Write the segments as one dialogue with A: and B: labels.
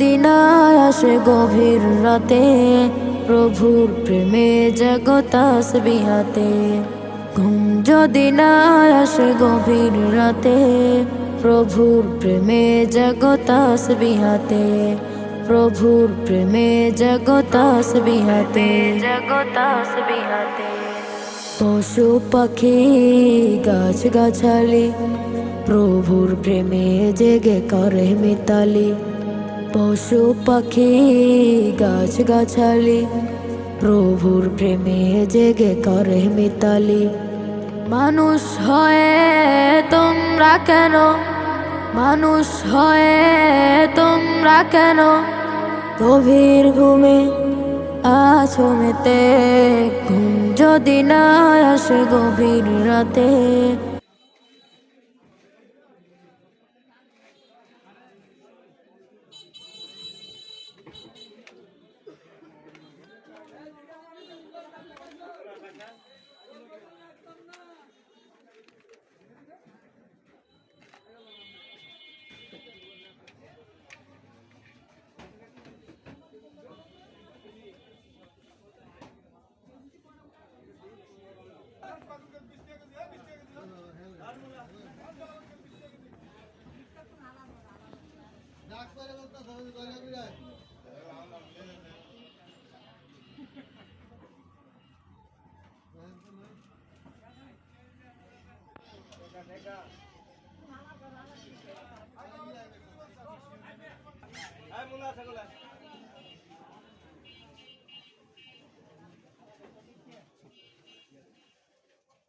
A: যদি না আসে গভীর রাতে, প্রভুর প্রেমে জাগো তাসবিহাতে। ঘুম যদি না আসে গভীর রাতে, প্রভুর প্রেমে জাগো তাসবিহাতে। প্রভুর প্রেমে জাগো তাসবিহাতে, জাগো তাসবিহাতে। পশু পাখি গাছ গাছালি, প্রভুর প্রেমে জেগে করে মিতালি। পশু পাখি গাছ গাছালি, প্রভুর প্রেমে জেগে করে মিতালি। মানুষ হয়ে তোমরা কেন, মানুষ হয়ে তোমরা কেন গভীর ঘুমে আছো মেতে? ঘুম যদি না আসে গভীর রাতে,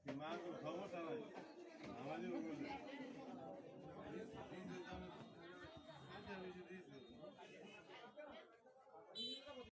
B: দিমাগ সমস্যা নাই।